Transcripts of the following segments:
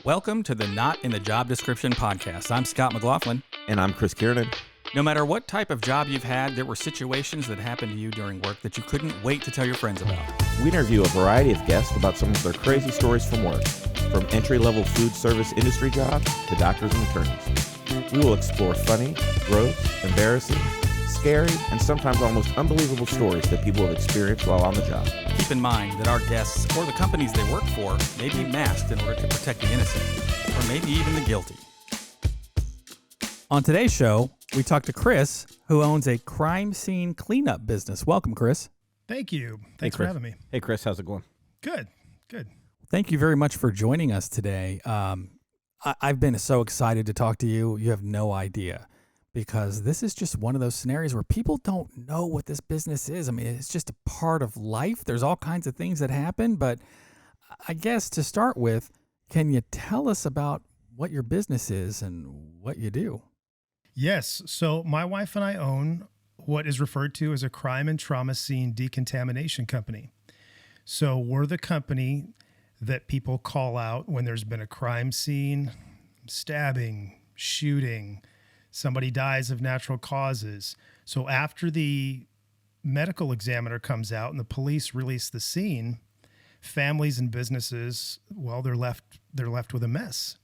Welcome to the Not in the Job Description podcast. I'm Scott McLaughlin. And I'm Chris Kiernan. No matter what type of job you've had, there were situations that happened to you during work that you couldn't wait to tell your friends about. We interview a variety of guests about some of their crazy stories from work, from entry-level food service industry jobs to doctors and attorneys. We will explore funny, gross, embarrassing, scary, and sometimes almost unbelievable stories that people have experienced while on the job. Keep in mind that our guests or the companies they work for may be masked in order to protect the innocent, or maybe even the guilty. On today's show, we talk to Chris, who owns a crime scene cleanup business. Welcome, Chris. Thank you. Thanks for having me. Hey, Chris, how's it going? Good. Thank you very much for joining us today. I've been so excited to talk to you. You have no idea, because this is just one of those scenarios where people don't know what this business is. I mean, it's just a part of life. There's all kinds of things that happen, but I guess to start with, can you tell us about what your business is and what you do? Yes. So my wife and I own what is referred to as a crime and trauma scene decontamination company. So we're the company that people call out when there's been a crime scene, stabbing, shooting, somebody dies of natural causes. So after the medical examiner comes out and the police release the scene, families and businesses, well, they're left with a mess.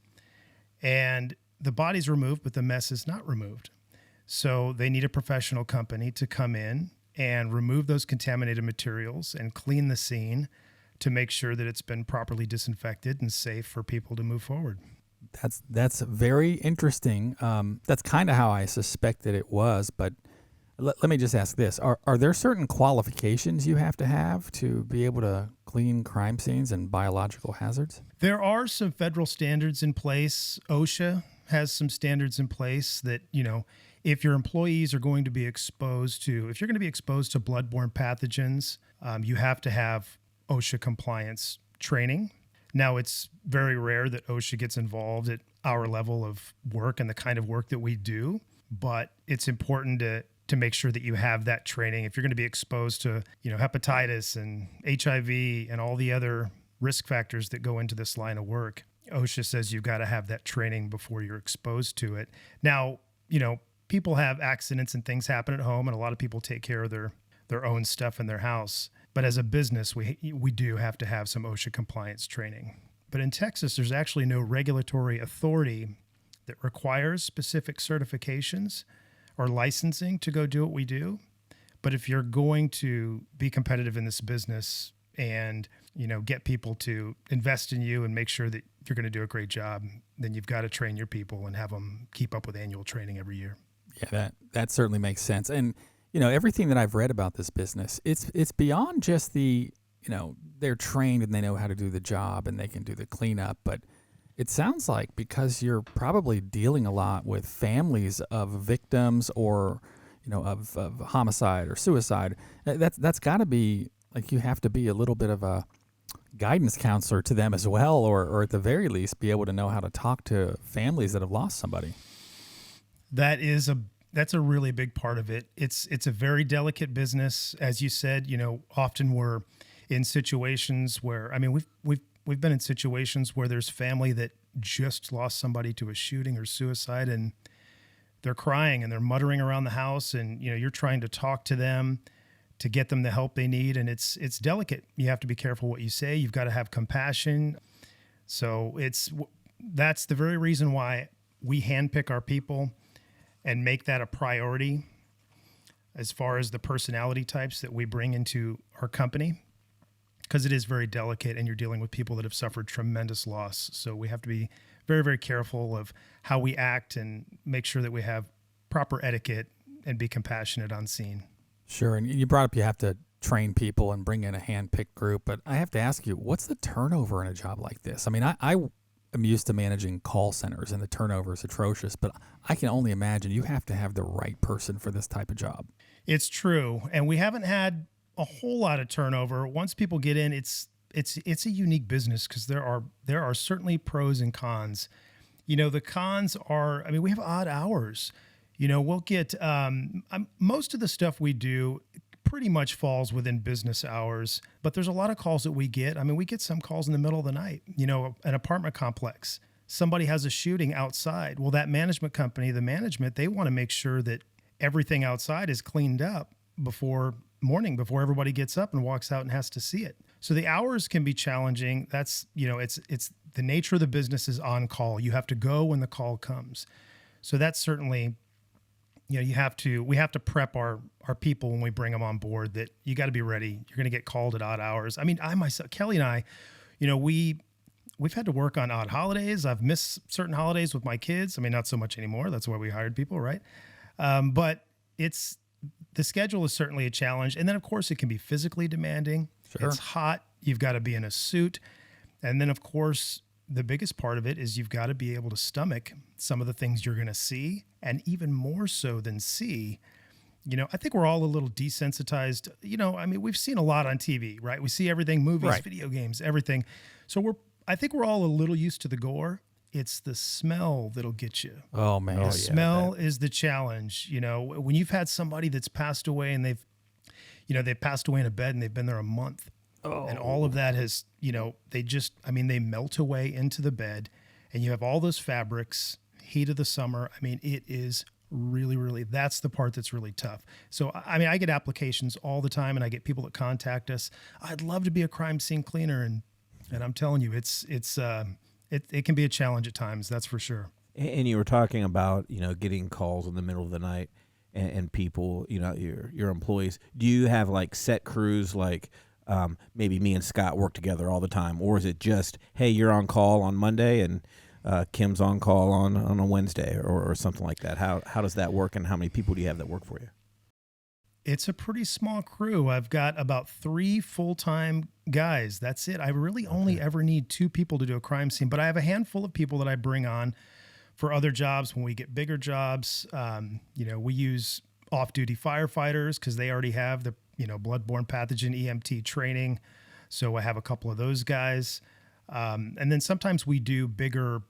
And the body's removed, but the mess is not removed. So they need a professional company to come in and remove those contaminated materials and clean the scene to make sure that it's been properly disinfected and safe for people to move forward. That's very interesting. That's kind of how I suspected it was, but let me just ask this. Are there certain qualifications you have to be able to clean crime scenes and biological hazards? There are some federal standards in place. OSHA has some standards in place that, if your employees are going to be exposed to, if you're going to be exposed to bloodborne pathogens, you have to have OSHA compliance training. Now, it's very rare that OSHA gets involved at our level of work and the kind of work that we do, but it's important to make sure that you have that training. If you're going to be exposed to, hepatitis and HIV and all the other risk factors that go into this line of work, OSHA says you've got to have that training before you're exposed to it. Now, people have accidents and things happen at home, and a lot of people take care of their own stuff in their house. But as a business, we do have to have some OSHA compliance training. But in Texas, there's actually no regulatory authority that requires specific certifications or licensing to go do what we do. But if you're going to be competitive in this business and, get people to invest in you and make sure that you're going to do a great job, then you've got to train your people and have them keep up with annual training every year. Yeah, that certainly makes sense. And everything that I've read about this business, it's beyond just the, they're trained and they know how to do the job and they can do the cleanup. But it sounds like because you're probably dealing a lot with families of victims or, of homicide or suicide, that's got to be like you have to be a little bit of a guidance counselor to them as well, or at the very least be able to know how to talk to families that have lost somebody. That's a really big part of it. It's a very delicate business. As you said, often we're in situations where, we've been in situations where there's family that just lost somebody to a shooting or suicide, and they're crying and they're muttering around the house, and you're trying to talk to them to get them the help they need, and it's delicate. You have to be careful what you say. You've got to have compassion. So that's the very reason why we handpick our people and make that a priority as far as the personality types that we bring into our company, because it is very delicate and you're dealing with people that have suffered tremendous loss. So we have to be very, very careful of how we act and make sure that we have proper etiquette and be compassionate on scene. Sure. And you brought up you have to train people and bring in a hand-picked group, but I have to ask you, what's the turnover in a job like this? I mean, I am used to managing call centers and the turnover is atrocious, but I can only imagine you have to have the right person for this type of job. It's true. And we haven't had a whole lot of turnover. Once people get in, it's a unique business because there are certainly pros and cons. The cons are, we have odd hours. We'll get, most of the stuff we do pretty much falls within business hours, but there's a lot of calls that we get. I mean, we get some calls in the middle of the night, an apartment complex. somebody has a shooting outside. Well, that management company, the management, they want to make sure that everything outside is cleaned up before morning, before everybody gets up and walks out and has to see it. So the hours can be challenging. That's, it's the nature of the business is on call. You have to go when the call comes. So that's certainly, we have to prep our people when we bring them on board, that you got to be ready. You're going to get called at odd hours. I mean, Kelly and I, we've had to work on odd holidays. I've missed certain holidays with my kids. I mean, not so much anymore. That's why we hired people, right? But the schedule is certainly a challenge. And then, of course, it can be physically demanding. Sure. It's hot. You've got to be in a suit. And then, of course, the biggest part of it is you've got to be able to stomach some of the things you're going to see, and even more so than see. I think we're all a little desensitized. I mean, we've seen a lot on TV, right? We see everything, movies, Right. video games, everything. So I think we're all a little used to the gore. It's the smell that'll get you. Oh man, The smell is the challenge. When you've had somebody that's passed away and they've passed away in a bed and they've been there a month, and all of that has, they melt away into the bed, and you have all those fabrics, heat of the summer. I mean, it is really, really, that's the part that's really tough. So, I mean, I get applications all the time, and I get people that contact us. I'd love to be a crime scene cleaner. And I'm telling you, it can be a challenge at times. That's for sure. And you were talking about, getting calls in the middle of the night and people, your employees. Do you have like set crews, like maybe me and Scott work together all the time? Or is it just, hey, you're on call on Monday and Kim's on call on a Wednesday or something like that? How does that work, and how many people do you have that work for you? It's a pretty small crew. I've got about 3 full-time guys. That's it. I really only ever need 2 people to do a crime scene, but I have a handful of people that I bring on for other jobs when we get bigger jobs. We use off-duty firefighters because they already have the, bloodborne pathogen EMT training. So I have a couple of those guys. And then sometimes we do bigger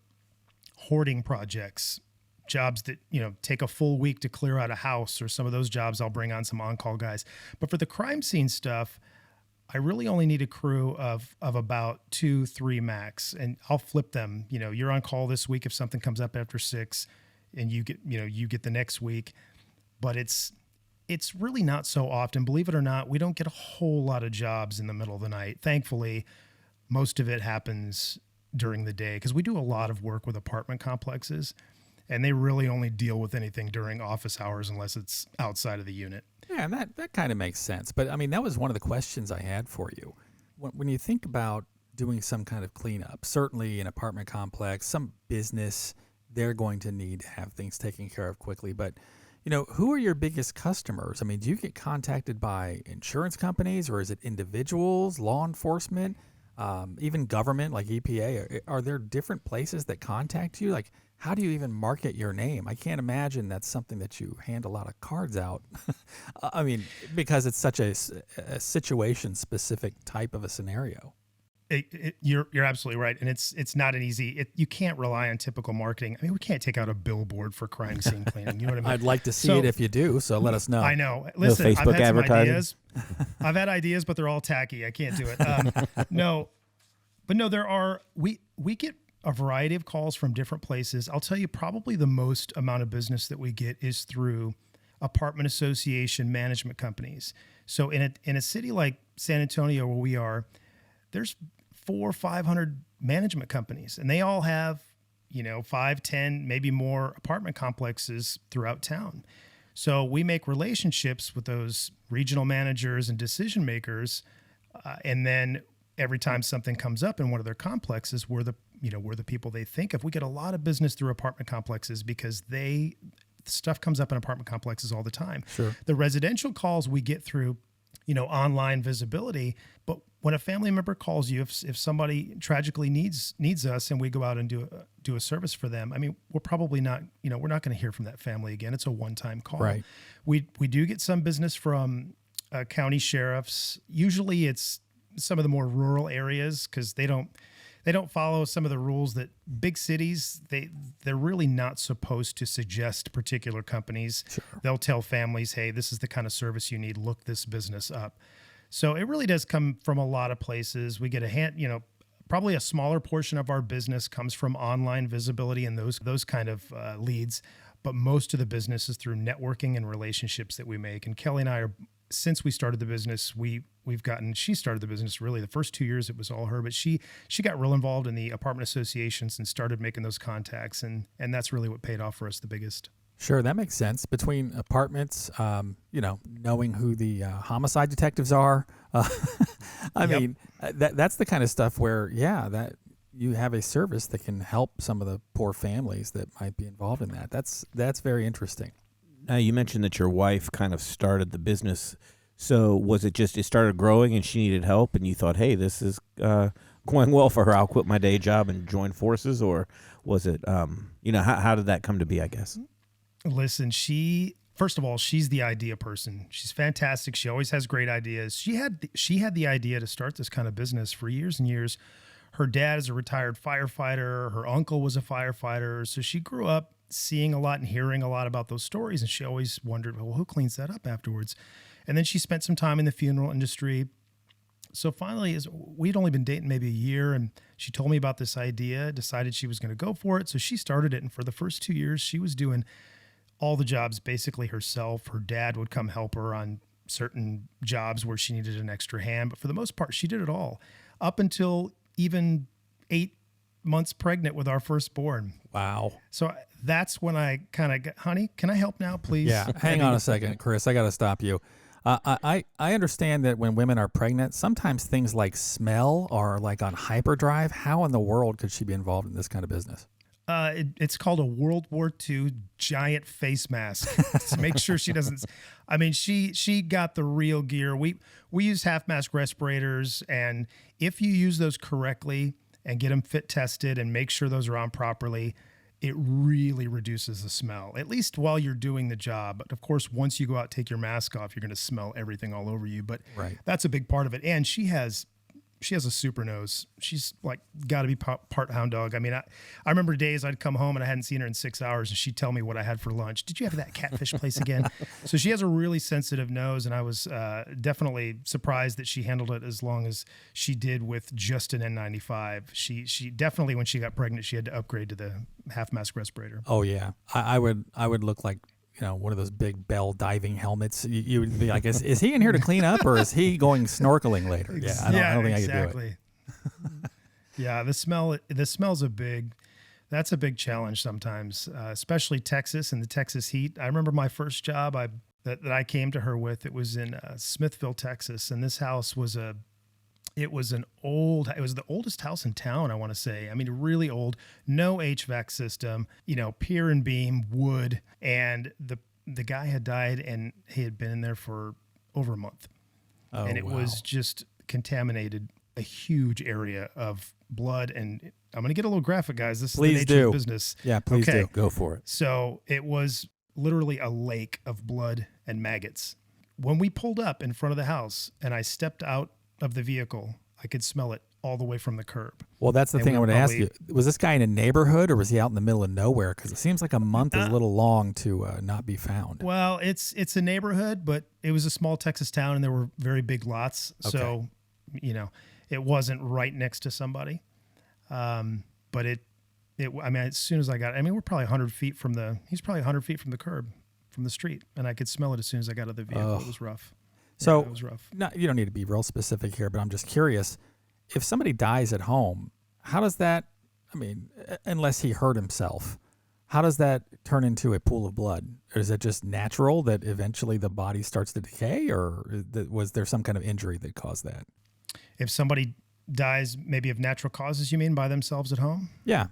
hoarding projects, jobs that, take a full week to clear out a house, or some of those jobs I'll bring on some on-call guys. But for the crime scene stuff, I really only need a crew of about 2-3 max, and I'll flip them. You're on call this week if something comes up after 6, and you get the next week. But it's really not so often. Believe it or not, we don't get a whole lot of jobs in the middle of the night. Thankfully, most of it happens during the day, because we do a lot of work with apartment complexes, and they really only deal with anything during office hours unless it's outside of the unit. Yeah, and that kind of makes sense. But I mean, that was one of the questions I had for you. When you think about doing some kind of cleanup, certainly an apartment complex, some business, they're going to need to have things taken care of quickly. But, who are your biggest customers? I mean, do you get contacted by insurance companies, or is it individuals, law enforcement, even government like EPA? Are there different places that contact you? Like, how do you even market your name? I can't imagine that's something that you hand a lot of cards out. I mean, because it's such a situation-specific type of a scenario. You're absolutely right, and it's not an easy. You can't rely on typical marketing. I mean, we can't take out a billboard for crime scene cleaning. You know what I mean? I'd like to see it if you do. So let us know. I know. Listen, Facebook I've had some advertising? ideas. I've had ideas, but they're all tacky. I can't do it. No, there are. We get a variety of calls from different places. I'll tell you, probably the most amount of business that we get is through apartment association management companies. So in a city like San Antonio, where we are, there's 400 or 500 management companies, and they all have, 5, 10, maybe more apartment complexes throughout town. So we make relationships with those regional managers and decision makers, and then every time something comes up in one of their complexes, we're the people they think of. We get a lot of business through apartment complexes because stuff comes up in apartment complexes all the time. Sure. The residential calls we get through, online visibility. But when a family member calls you, if somebody tragically needs us, and we go out and do a service for them, I mean, we're probably not, we're not going to hear from that family again. It's a one-time call. Right. We do get some business from county sheriffs. Usually it's some of the more rural areas, because they don't follow some of the rules that big cities, they're really not supposed to suggest particular companies. Sure. They'll tell families, hey, this is the kind of service you need. Look this business up. So it really does come from a lot of places. We get Probably a smaller portion of our business comes from online visibility and those kind of leads, but most of the business is through networking and relationships that we make. And Kelly and I are, since we started the business, she started the business really the first 2 years it was all her, but she got real involved in the apartment associations and started making those contacts, and that's really what paid off for us the biggest. Sure, that makes sense. Between apartments, knowing who the homicide detectives are, I Yep. mean, that's the kind of stuff where, that you have a service that can help some of the poor families that might be involved in that. That's very interesting. Now, you mentioned that your wife kind of started the business. So was it just it started growing and she needed help, and you thought, hey, this is going well for her, I'll quit my day job and join forces? Or was it, how did that come to be, I guess? Listen, first of all, she's the idea person. She's fantastic. She always has great ideas. She had the idea to start this kind of business for years and years. Her dad is a retired firefighter. Her uncle was a firefighter. So she grew up seeing a lot and hearing a lot about those stories. And she always wondered, well, who cleans that up afterwards? And then she spent some time in the funeral industry. So finally, we'd only been dating maybe a year, and she told me about this idea, decided she was going to go for it. So she started it. And for the first 2 years, she was doing all the jobs basically herself. Her dad would come help her on certain jobs where she needed an extra hand. But for the most part, she did it all up until even 8 months pregnant with our firstborn. Wow. So that's when I kind of got, honey, can I help now, please? Yeah. Hang on a second, Chris. I got to stop you. I understand that when women are pregnant, sometimes things like smell are like on hyperdrive. How in the world could she be involved in this kind of business? It's called a World War II giant face mask to make sure she doesn't. I mean, she got the real gear. We use half mask respirators, and if you use those correctly and get them fit tested and make sure those are on properly, it really reduces the smell, at least while you're doing the job. But of course, once you go out, take your mask off, you're going to smell everything all over you. But Right. That's a big part of it. And she has a super nose. She's like got to be part hound dog. I mean, I remember days I'd come home and I hadn't seen her in 6 hours, and she'd tell me what I had for lunch. Did you have that catfish place again? So she has a really sensitive nose, and I was definitely surprised that she handled it as long as she did with just an N95. She definitely, when she got pregnant, she had to upgrade to the half mask respirator. Oh yeah. I would look like, one of those big Bell diving helmets. You would be like, is he in here to clean up, or is he going snorkeling later? Yeah, I don't think exactly. I could do it. Yeah, the smell's that's a big challenge sometimes, especially Texas and the Texas heat. I remember my first job that I came to her with. It was in Smithville, Texas, and this house was it was the oldest house in town, I want to say. I mean, really old, no HVAC system, pier and beam, wood, and the guy had died, and he had been in there for over a month. Oh, and it wow. was just contaminated a huge area of blood. And I'm going to get a little graphic, guys. This is the nature of the business. Yeah, please Okay. do. Go for it. So it was literally a lake of blood and maggots. When we pulled up in front of the house and I stepped out of the vehicle, I could smell it all the way from the curb. Well, that's the And thing I we want to ask probably- you. Was this guy in a neighborhood, or was he out in the middle of nowhere? Because it seems like a month is a little long to not be found. Well, it's a neighborhood, but it was a small Texas town, and there were very big lots. Okay. So, it wasn't right next to somebody. But as soon as I got, we're probably 100 feet he's probably 100 feet from the curb, from the street. And I could smell it as soon as I got out of the vehicle. Ugh. It was rough. So, It was rough. no, you don't need to be real specific here, but I'm just curious. If somebody dies at home, how does that, unless he hurt himself, how does that turn into a pool of blood? Or is it just natural that eventually the body starts to decay, or was there some kind of injury that caused that? If somebody dies maybe of natural causes, you mean, by themselves at home? Yeah.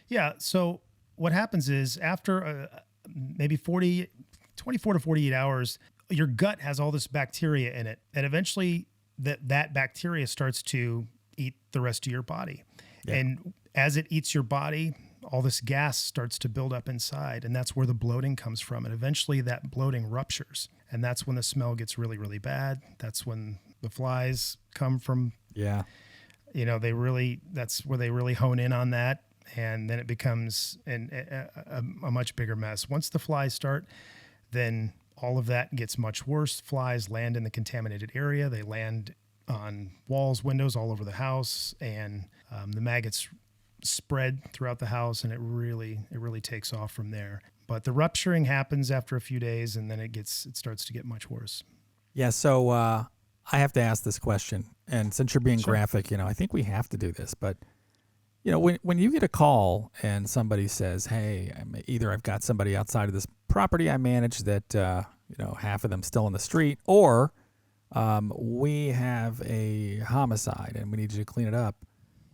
Yeah. So what happens is after maybe 24 to 48 hours, your gut has all this bacteria in it. And eventually that bacteria starts to eat the rest of your body. Yeah. And as it eats your body, all this gas starts to build up inside. And that's where the bloating comes from. And eventually that bloating ruptures. And that's when the smell gets really, really bad. That's when the flies come from. Yeah. That's where they really hone in on that. And then it becomes a much bigger mess. Once the flies start, then all of that gets much worse. Flies land in the contaminated area. They land on walls, windows all over the house. And The maggots spread throughout the house, and it really takes off from there. But the rupturing happens after a few days, and then it starts to get much worse. Yeah, so I have to ask this question, and since you're being Sure. graphic, I think we have to do this. But when you get a call and somebody says, "Hey, either I've got somebody outside of this property I manage that half of them still in the street, or we have a homicide and we need you to clean it up."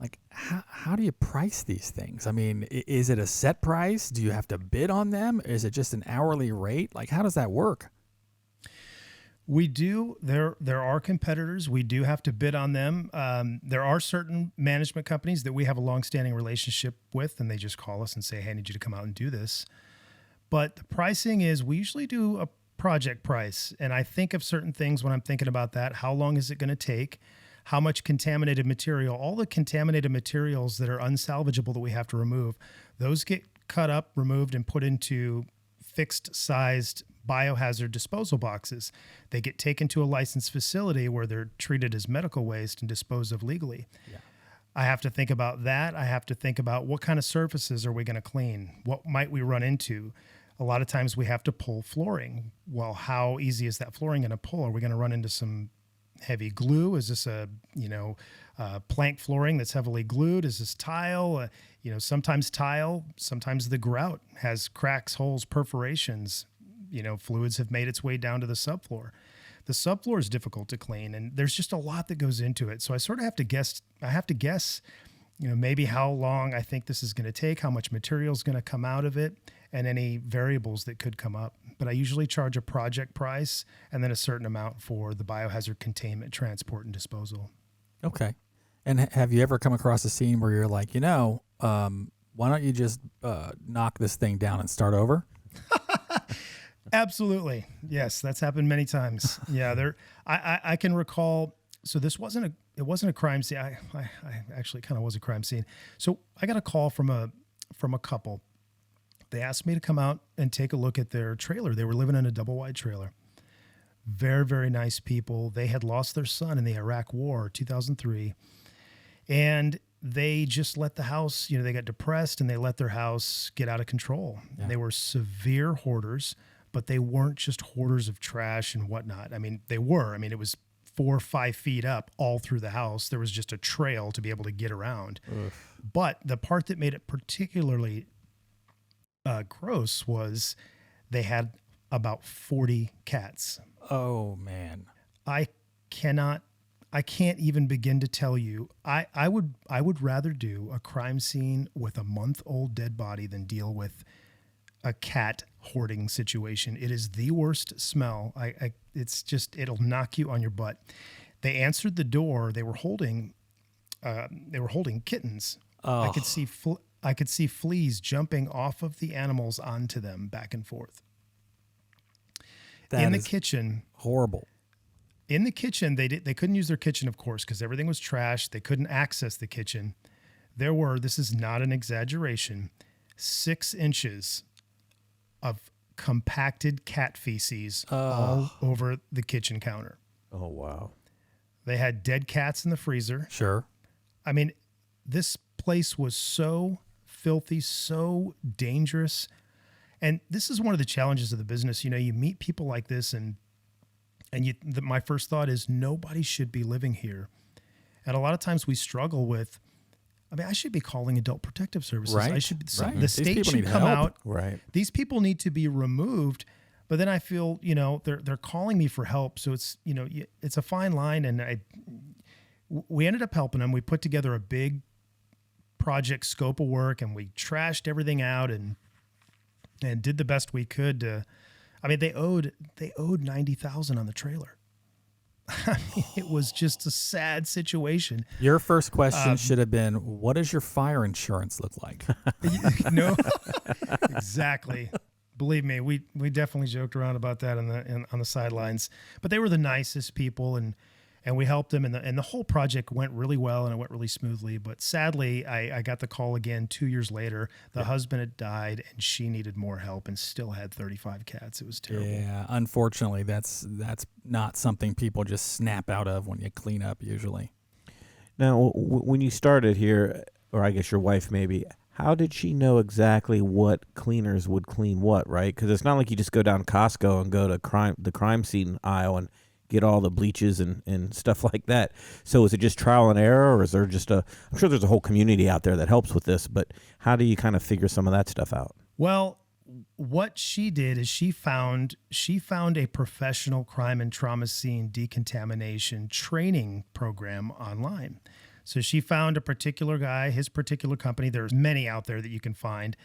Like, how do you price these things? I mean, is it a set price? Do you have to bid on them? Is it just an hourly rate? Like, how does that work? We do. There are competitors. We do have to bid on them. There are certain management companies that we have a longstanding relationship with, and they just call us and say, "Hey, I need you to come out and do this." But the pricing is, we usually do a project price, and I think of certain things when I'm thinking about that. How long is it going to take? How much contaminated material? All the contaminated materials that are unsalvageable that we have to remove, those get cut up, removed, and put into fixed-sized biohazard disposal boxes. They get taken to a licensed facility where they're treated as medical waste and disposed of legally. Yeah. I have to think about that. I have to think about what kind of surfaces are we going to clean? What might we run into? A lot of times we have to pull flooring. Well, how easy is that flooring going to pull? Are we going to run into some heavy glue? Is this a plank flooring that's heavily glued? Is this tile? Sometimes tile, sometimes the grout has cracks, holes, perforations. Fluids have made its way down to the subfloor. The subfloor is difficult to clean, and there's just a lot that goes into it. So I sort of have to guess. I have to guess, maybe how long I think this is going to take, how much material is going to come out of it, and any variables that could come up. But I usually charge a project price and then a certain amount for the biohazard containment, transport, and disposal. Okay. And have you ever come across a scene where you're like, why don't you just knock this thing down and start over? Absolutely. Yes, that's happened many times. Yeah, I can recall. So this wasn't a crime scene. I actually kind of was a crime scene. So I got a call from a couple. They asked me to come out and take a look at their trailer. They were living in a double wide trailer. Very, very nice people. They had lost their son in the Iraq War, 2003. And they just let the house, they got depressed and they let their house get out of control. Yeah. They were severe hoarders, but they weren't just hoarders of trash and whatnot. I mean, they were. I mean, it was 4 or 5 feet up all through the house. There was just a trail to be able to get around. Oof. But the part that made it particularly gross was they had about 40 cats. Oh, man. I can't even begin to tell you. I would rather do a crime scene with a month-old dead body than deal with a cat hoarding situation. It is the worst smell. It's just, it'll knock you on your butt. They answered the door. They were holding kittens. Oh. I could see fleas jumping off of the animals onto them back and forth. That in the is kitchen, horrible. In the kitchen, they couldn't use their kitchen, of course, because everything was trashed. They couldn't access the kitchen. There were, this is not an exaggeration, 6 inches of compacted cat feces all over the kitchen counter. Oh, wow. They had dead cats in the freezer. Sure. I mean, this place was so filthy, so dangerous. And this is one of the challenges of the business. You meet people like this, and my first thought is nobody should be living here. And a lot of times we struggle with, I should be calling Adult Protective Services. Right. The state should come out. Right. These people need to be removed. But then I feel, they're calling me for help. So it's, it's a fine line. And we ended up helping them. We put together a big project scope of work, and we trashed everything out and did the best we could to, they owed $90,000 on the trailer. It was just a sad situation. Your first question should have been, what does your fire insurance look like? No, exactly. Believe me, we definitely joked around about that on the sidelines. But they were the nicest people, and we helped them, and the whole project went really well, and it went really smoothly. But sadly, I got the call again 2 years later. The husband had died, and she needed more help, and still had 35 cats. It was terrible. Yeah, unfortunately, that's not something people just snap out of when you clean up usually. Now, when you started here, or I guess your wife maybe, how did she know exactly what cleaners would clean what, right? Because it's not like you just go down Costco and go to the crime scene aisle and get all the bleaches and stuff like that. So is it just trial and error, or is there just I'm sure there's a whole community out there that helps with this, but how do you kind of figure some of that stuff out? Well, what she did is she found a professional crime and trauma scene decontamination training program online. So she found a particular guy, his particular company. There's many out there that you can find.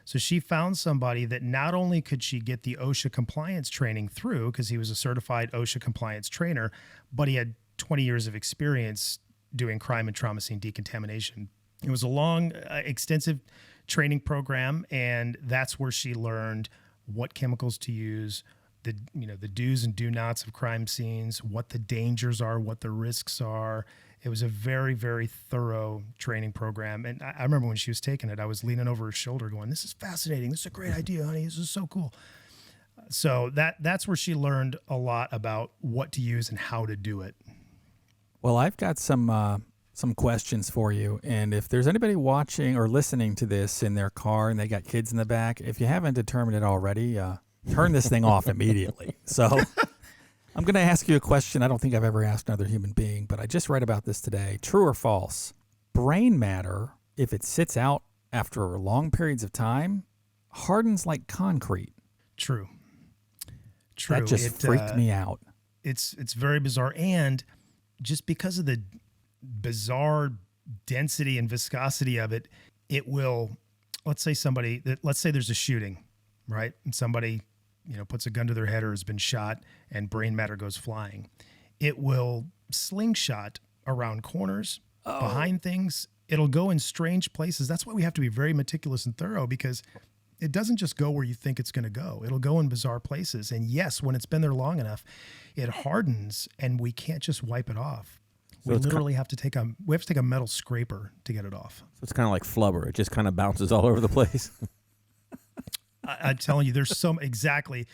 So she found somebody that not only could she get the OSHA compliance training through, because he was a certified OSHA compliance trainer, but he had 20 years of experience doing crime and trauma scene decontamination. It was a long, extensive training program, and that's where she learned what chemicals to use, the do's and do nots of crime scenes, what the dangers are, what the risks are. It was a very, very thorough training program. And I remember when she was taking it, I was leaning over her shoulder going, "This is fascinating. This is a great idea, honey. This is so cool." So that's where she learned a lot about what to use and how to do it. Well, I've got some questions for you. And if there's anybody watching or listening to this in their car and they got kids in the back, if you haven't determined it already, turn this thing off immediately. So I'm going to ask you a question I don't think I've ever asked another human being, but I just read about this today. True or false? Brain matter, if it sits out after long periods of time, hardens like concrete. True. That just freaked me out. It's very bizarre. And just because of the bizarre density and viscosity of it, it will, let's say there's a shooting, right? And somebody puts a gun to their head or has been shot and brain matter goes flying. It will slingshot around corners, behind things. It'll go in strange places. That's why we have to be very meticulous and thorough, because it doesn't just go where you think it's going to go. It'll go in bizarre places. And yes, when it's been there long enough, it hardens and we can't just wipe it off. So we literally have to take a metal scraper to get it off. So it's kind of like flubber. It just kind of bounces all over the place. I'm telling you, exactly.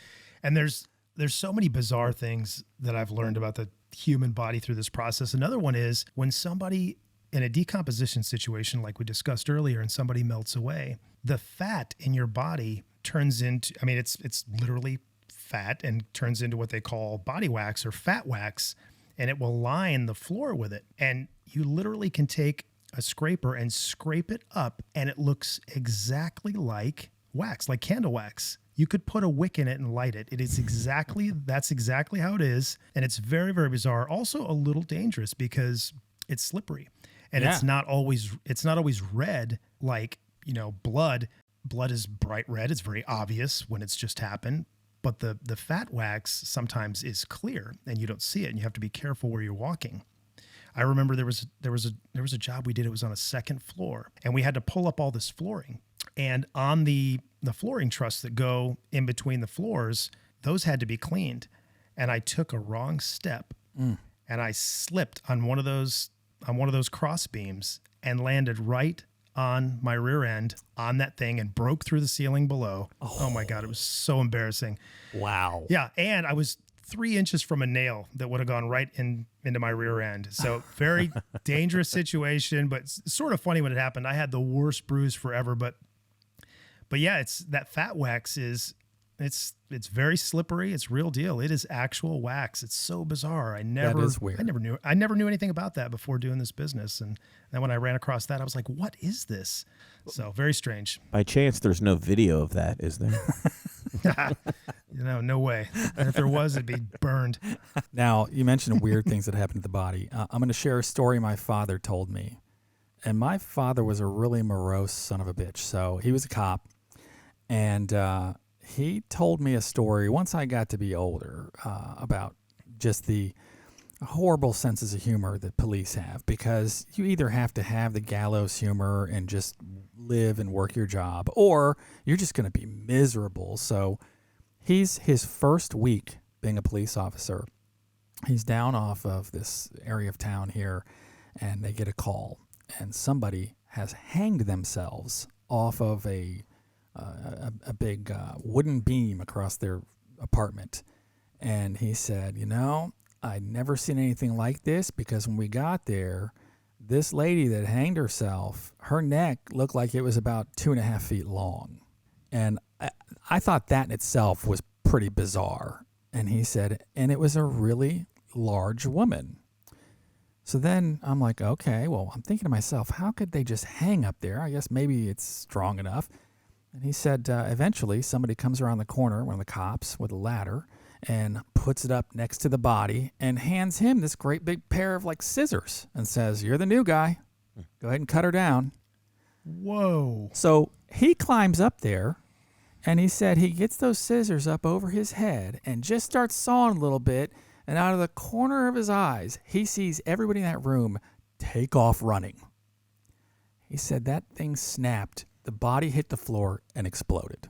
And there's so many bizarre things that I've learned about the human body through this process. Another one is when somebody in a decomposition situation, like we discussed earlier, and somebody melts away, the fat in your body turns into, it's literally fat and turns into what they call body wax or fat wax, and it will line the floor with it. And you literally can take a scraper and scrape it up, and it looks exactly like wax, like candle wax. You could put a wick in it and light it. That's exactly how it is. And it's very, very bizarre. Also a little dangerous because it's slippery, and it's not always red like, blood. Blood is bright red. It's very obvious when it's just happened. But the fat wax sometimes is clear and you don't see it, and you have to be careful where you're walking. I remember there was a job we did. It was on a second floor, and we had to pull up all this flooring. And on the flooring trusses that go in between the floors, those had to be cleaned. And I took a wrong step, and I slipped on one of those cross beams and landed right on my rear end on that thing and broke through the ceiling below. Oh my God, it was so embarrassing. Wow. Yeah, and I was 3 inches from a nail that would have gone right into my rear end. So very dangerous situation, but sort of funny when it happened. I had the worst bruise forever, but yeah, it's that fat wax it's very slippery. It's real deal. It is actual wax. It's so bizarre. That is weird. I never knew anything about that before doing this business. And then when I ran across that, I was like, what is this? So very strange. By chance, there's no video of that, is there? No way. And if there was, it'd be burned. Now, you mentioned weird things that happen to the body. I'm going to share a story my father told me. And my father was a really morose son of a bitch. So he was a cop. And he told me a story once I got to be older about just the horrible senses of humor that police have, because you either have to have the gallows humor and just live and work your job, or you're just going to be miserable. So his first week being a police officer, he's down off of this area of town here, and they get a call, and somebody has hanged themselves off of a big wooden beam across their apartment. And he said, I'd never seen anything like this, because when we got there, this lady that hanged herself, her neck looked like it was about 2.5 feet long. And I thought that in itself was pretty bizarre. And he said, and it was a really large woman. So then I'm like, okay, well, I'm thinking to myself, how could they just hang up there? I guess maybe it's strong enough. And he said, eventually somebody comes around the corner, one of the cops, with a ladder and puts it up next to the body and hands him this great big pair of like scissors and says, you're the new guy. Go ahead and cut her down. Whoa. So he climbs up there, and he said he gets those scissors up over his head and just starts sawing a little bit, and out of the corner of his eyes, he sees everybody in that room take off running. He said that thing snapped, the body hit the floor, and exploded.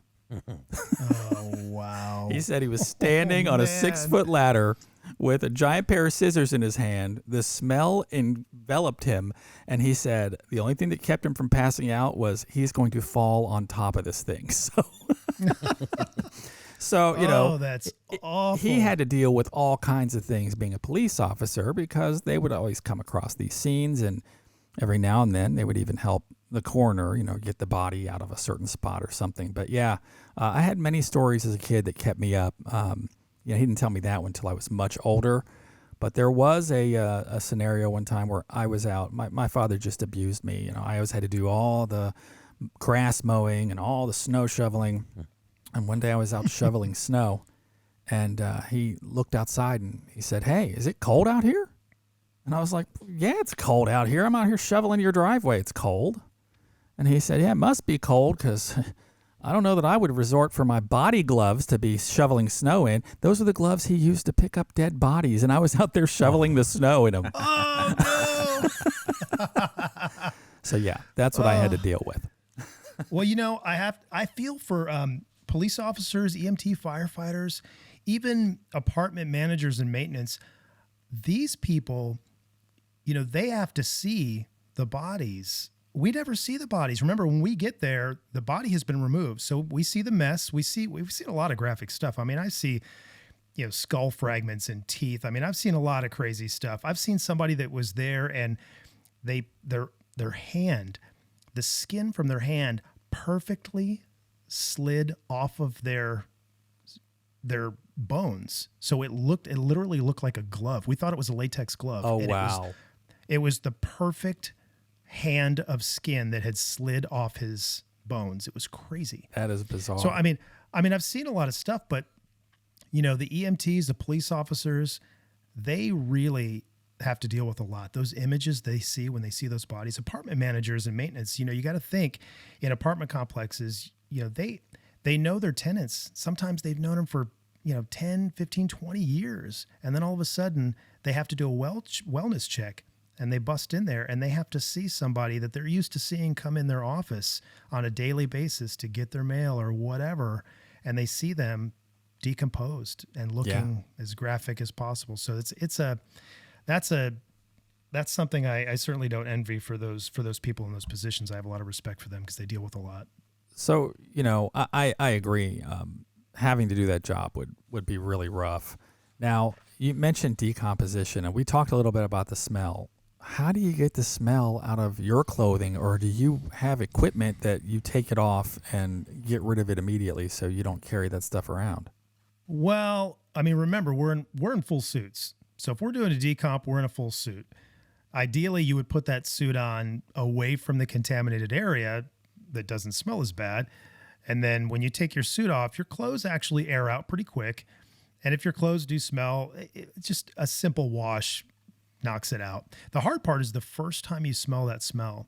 Oh, wow. He said he was standing on a 6-foot ladder with a giant pair of scissors in his hand. The smell enveloped him, and he said the only thing that kept him from passing out was he's going to fall on top of this thing. So, that's awful. he had to deal with all kinds of things being a police officer because they would always come across these scenes, and every now and then they would even help the coroner, get the body out of a certain spot or something. But yeah, I had many stories as a kid that kept me up. He didn't tell me that one until I was much older. But there was a scenario one time where I was out. My father just abused me. I always had to do all the grass mowing and all the snow shoveling. And one day I was out shoveling snow, and he looked outside and he said, "Hey, is it cold out here?" And I was like, "Yeah, it's cold out here. I'm out here shoveling your driveway. It's cold." And he said, "Yeah, it must be cold because I don't know that I would resort for my body gloves to be shoveling snow in. Those are the gloves he used to pick up dead bodies, and I was out there shoveling the snow in them." Oh, no. So yeah, that's what I had to deal with. Well, I feel for police officers, EMT firefighters, even apartment managers and maintenance. These people, they have to see the bodies. We never see the bodies. Remember, when we get there, the body has been removed. So we see the mess. We've seen a lot of graphic stuff. I mean, I see, skull fragments and teeth. I mean, I've seen a lot of crazy stuff. I've seen somebody that was there and their hand, the skin from their hand perfectly slid off of their bones. So it literally looked like a glove. We thought it was a latex glove. Oh, and wow. It was the perfect hand of skin that had slid off his bones. It was crazy. That is bizarre. So, I mean, I've seen a lot of stuff, but the EMTs, the police officers, they really have to deal with a lot. Those images they see when they see those bodies, apartment managers and maintenance, you got to think in apartment complexes, they know their tenants. Sometimes they've known them for, 10, 15, 20 years. And then all of a sudden they have to do a wellness check. And they bust in there and they have to see somebody that they're used to seeing come in their office on a daily basis to get their mail or whatever. And they see them decomposed and looking as graphic as possible. So that's something I certainly don't envy for those people in those positions. I have a lot of respect for them because they deal with a lot. So, I agree. Having to do that job would be really rough. Now, you mentioned decomposition, and we talked a little bit about the smell. How do you get the smell out of your clothing, or do you have equipment that you take it off and get rid of it immediately so you don't carry that stuff around? Well, I mean, remember, we're in full suits. So if we're doing a decomp, we're in a full suit. Ideally, you would put that suit on away from the contaminated area that doesn't smell as bad. And then when you take your suit off, your clothes actually air out pretty quick. And if your clothes do smell, just a simple wash knocks it out. The hard part is the first time you smell that smell,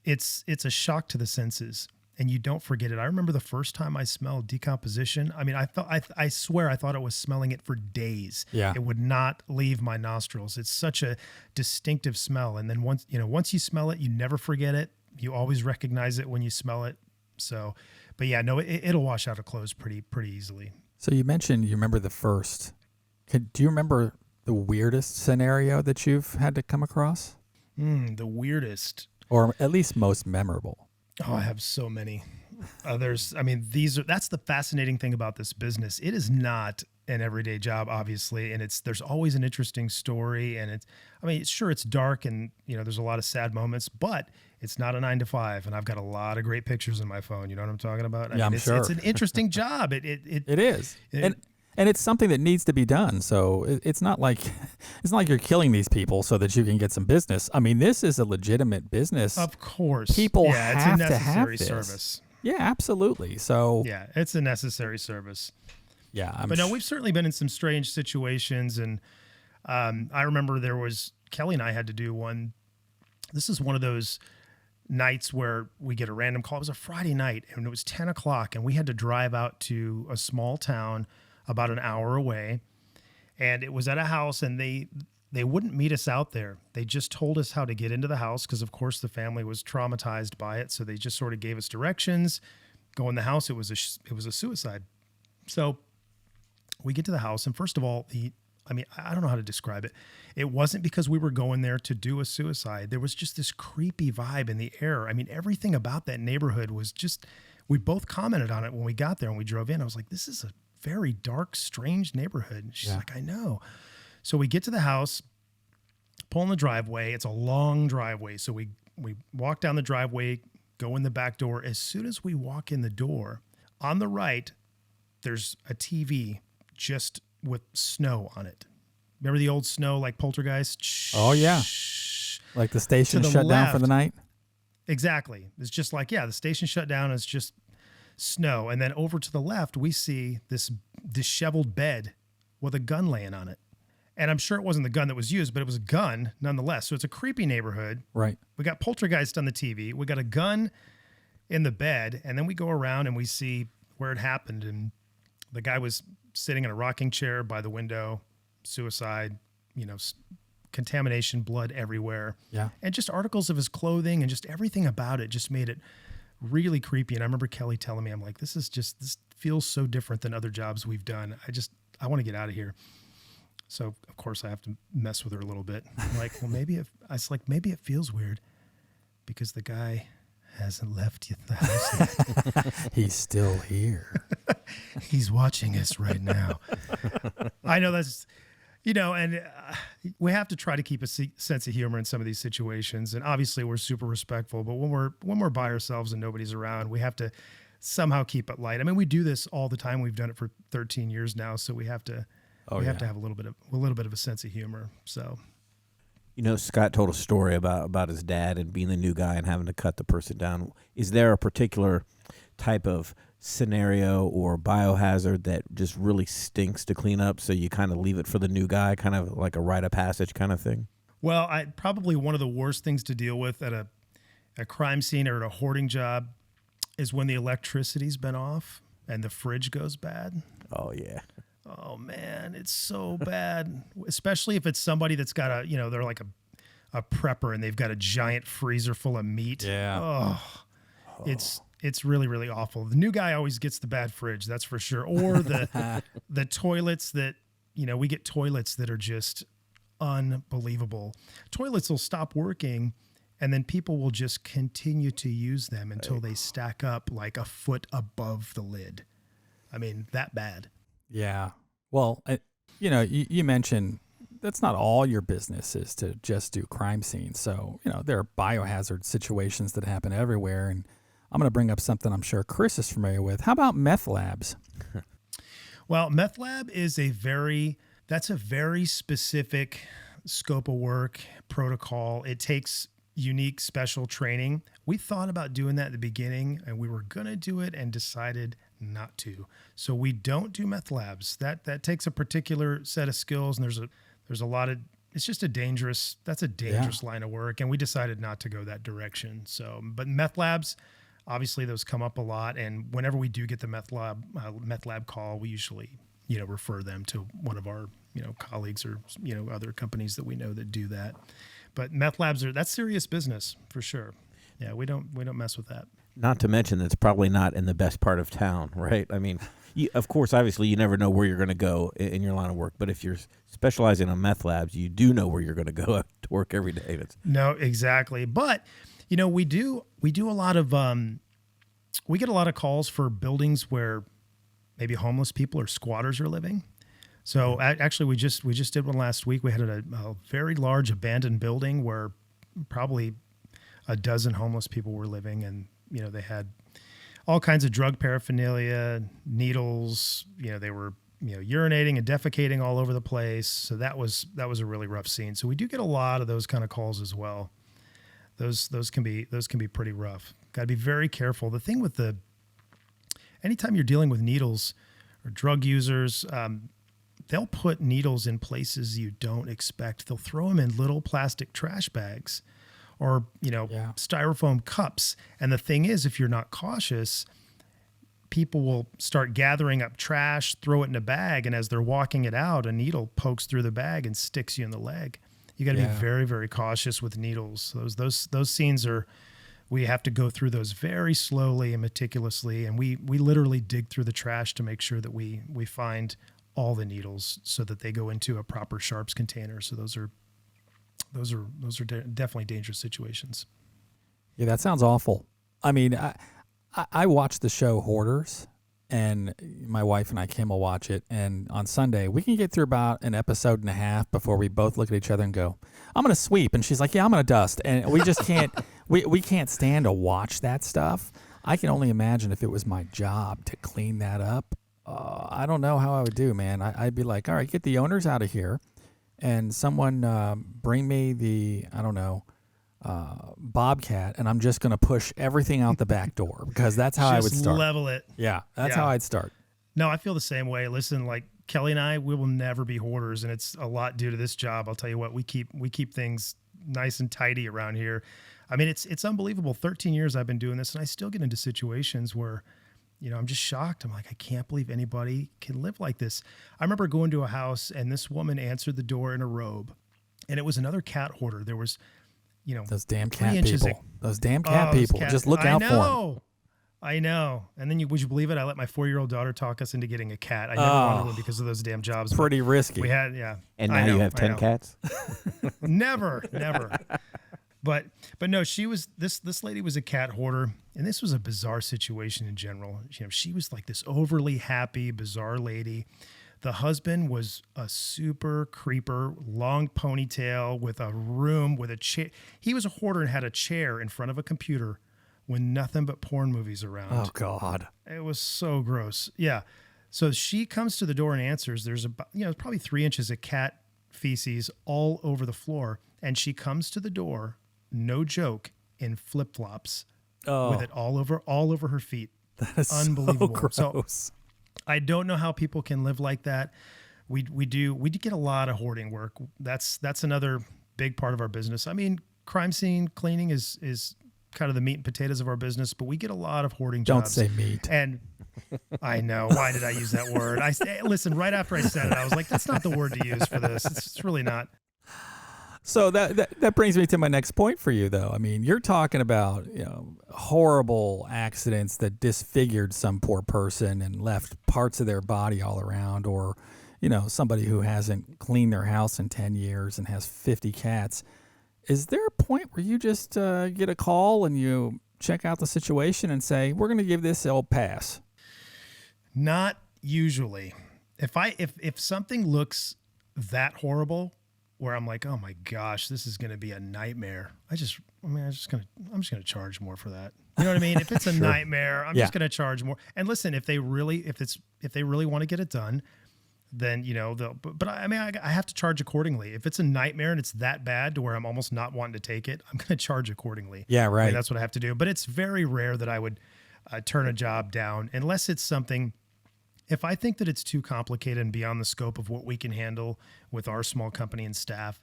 it's a shock to the senses and you don't forget it. I remember the first time I smelled decomposition. I mean, I swear I thought I was smelling it for days. Yeah. It would not leave my nostrils. It's such a distinctive smell. And then once you smell it, you never forget it. You always recognize it when you smell it. So, but yeah, no, it'll wash out of clothes pretty easily. So you mentioned you remember the first. Do you remember the weirdest scenario that you've had to come across? The weirdest. Or at least most memorable? Oh, I have so many. That's the fascinating thing about this business. It is not an everyday job, obviously, and there's always an interesting story, and it's dark, and there's a lot of sad moments, but it's not a 9 to 5, and I've got a lot of great pictures in my phone. You know what I'm talking about? I'm sure it's an interesting job. It is, and it's something that needs to be done. So it's not like you're killing these people so that you can get some business. I mean, this is a legitimate business. Of course, people it's have a necessary to have this service. Yeah, absolutely. So yeah, it's a necessary service. Yeah, but no, we've certainly been in some strange situations, and I remember Kelly and I had to do one. This is one of those nights where we get a random call. It was a Friday night, and it was 10 o'clock, and we had to drive out to a small town about an hour away, and it was at a house, and they wouldn't meet us out there. They just told us how to get into the house because, of course, the family was traumatized by it, so they just sort of gave us directions. Go in the house. It was a suicide. So we get to the house, and first of all, I don't know how to describe it. It wasn't because we were going there to do a suicide. There was just this creepy vibe in the air. I mean, everything about that neighborhood was just, we both commented on it when we got there and we drove in. I was like, this is a very dark, strange neighborhood. And she's like, I know. So we get to the house, pull in the driveway. It's a long driveway. So we walk down the driveway, go in the back door. As soon as we walk in the door, on the right, there's a TV just with snow on it. Remember the old snow, like Poltergeist? Oh, yeah. Like the station shut down for the night? Exactly. It's just like, the station shut down. It's just snow. And then over to the left, we see this disheveled bed with a gun laying on it. And I'm sure it wasn't the gun that was used, but it was a gun nonetheless. So it's a creepy neighborhood. Right. We got Poltergeist on the TV. We got a gun in the bed. And then we go around and we see where it happened. And the guy was sitting in a rocking chair by the window, suicide, contamination, blood everywhere. Yeah. And just articles of his clothing and just everything about it just made it really creepy. And I remember Kelly telling me, I'm like, this feels so different than other jobs we've done. I want to get out of here. So of course I have to mess with her a little bit. I'm like, well, maybe it feels weird because the guy hasn't left the house yet. He's still here. He's watching us right now. I know that's, and we have to try to keep a sense of humor in some of these situations. And obviously we're super respectful, but when we're by ourselves and nobody's around, we have to somehow keep it light. I mean, we do this all the time. We've done it for 13 years now. So we have to, have to have a little bit of a sense of humor. So. Scott told a story about his dad and being the new guy and having to cut the person down. Is there a particular type of scenario or biohazard that just really stinks to clean up, so you kind of leave it for the new guy, kind of like a rite of passage kind of thing? Well, probably one of the worst things to deal with at a crime scene or at a hoarding job is when the electricity's been off and the fridge goes bad. Oh, yeah. Oh man, it's so bad. Especially if it's somebody that's got they're like a prepper and they've got a giant freezer full of meat. Yeah. Oh. It's really, really awful. The new guy always gets the bad fridge, that's for sure. Or the toilets that, we get toilets that are just unbelievable. Toilets will stop working and then people will just continue to use them until they stack up like a foot above the lid. I mean, that bad. Yeah. Well, you mentioned that's not all your business is to just do crime scenes. So, there are biohazard situations that happen everywhere. And I'm going to bring up something I'm sure Chris is familiar with. How about meth labs? Well, meth lab is that's a very specific scope of work protocol. It takes unique, special training. We thought about doing that at the beginning and we were going to do it and decided not to. So we don't do meth labs. That takes a particular set of skills, and there's a lot of, it's just a dangerous line of work, and we decided not to go that direction. So, but meth labs, obviously those come up a lot, and whenever we do get the meth lab call, we usually refer them to one of our colleagues or other companies that we know that do that. But meth labs that's serious business for sure. Yeah, we don't mess with that. Not to mention that's probably not in the best part of town, right? I mean, of course, obviously, you never know where you're going to go in your line of work. But if you're specializing on meth labs, you do know where you're going to go to work every day. No, exactly. But, we do a lot of, we get a lot of calls for buildings where maybe homeless people or squatters are living. So actually, we just did one last week. We had a very large abandoned building where probably a dozen homeless people were living, and they had all kinds of drug paraphernalia, needles. They were urinating and defecating all over the place. So that was a really rough scene. So we do get a lot of those kind of calls as well. Those can be pretty rough. Got to be very careful. The thing with anytime you're dealing with needles or drug users, they'll put needles in places you don't expect. They'll throw them in little plastic trash bags or, styrofoam cups. And the thing is, if you're not cautious, people will start gathering up trash, throw it in a bag. And as they're walking it out, a needle pokes through the bag and sticks you in the leg. You got to be very, very cautious with needles. Those scenes we have to go through those very slowly and meticulously. And we literally dig through the trash to make sure that we find all the needles so that they go into a proper sharps container. So those are definitely dangerous situations. Yeah, that sounds awful. I mean, I watched the show Hoarders, and my wife and I came to watch it. And on Sunday, we can get through about an episode and a half before we both look at each other and go, "I'm going to sweep." And she's like, "Yeah, I'm going to dust." And we just can't, we can't stand to watch that stuff. I can only imagine if it was my job to clean that up. I don't know how I would do, man. I'd be like, all right, get the owners out of here, and someone bring me the, I don't know, Bobcat, and I'm just going to push everything out the back door, because that's how I would start. Just level it. Yeah, that's how I'd start. No, I feel the same way. Listen, like Kelly and I, we will never be hoarders, and it's a lot due to this job. I'll tell you what, we keep things nice and tidy around here. I mean, it's unbelievable. 13 years I've been doing this, and I still get into situations where I'm just shocked. I'm like, I can't believe anybody can live like this. I remember going to a house, and this woman answered the door in a robe, and it was another cat hoarder. There was, those damn cat people. Those damn cat people. Just look out for them. I know. And then would you believe it? I let my 4-year-old daughter talk us into getting a cat. I never wanted one because of those damn jobs. Pretty risky. We had, And now you have 10 cats? Never. But no, she was this lady was a cat hoarder, and this was a bizarre situation in general. She was like this overly happy, bizarre lady. The husband was a super creeper, long ponytail with a room with a chair. He was a hoarder and had a chair in front of a computer with nothing but porn movies around. Oh God. It was so gross. Yeah. So she comes to the door and answers. There's about, probably 3 inches of cat feces all over the floor. And she comes to the door, no joke, in flip-flops with it all over her feet. That is unbelievable. So gross. I don't know how people can live like that. We get a lot of hoarding work. That's another big part of our business. I mean, crime scene cleaning is kind of the meat and potatoes of our business, but we get a lot of hoarding jobs. Don't say meat. And I know. Why did I use that word? Listen, right after I said it, I was like, that's not the word to use for this. It's really not. So that brings me to my next point for you, though. I mean, you're talking about horrible accidents that disfigured some poor person and left parts of their body all around, or somebody who hasn't cleaned their house in 10 years and has 50 cats. Is there a point where you just get a call and you check out the situation and say, we're going to give this a pass? Not usually. If something looks that horrible, where I'm like, oh my gosh, this is going to be a nightmare, I'm just going to charge more for that. You know what I mean? If it's a nightmare, I'm just going to charge more. And listen, if they really want to get it done, then but I mean, I have to charge accordingly. If it's a nightmare and it's that bad to where I'm almost not wanting to take it, I'm going to charge accordingly. Yeah, right. I mean, that's what I have to do. But it's very rare that I would turn a job down unless it's something. If I think that it's too complicated and beyond the scope of what we can handle with our small company and staff,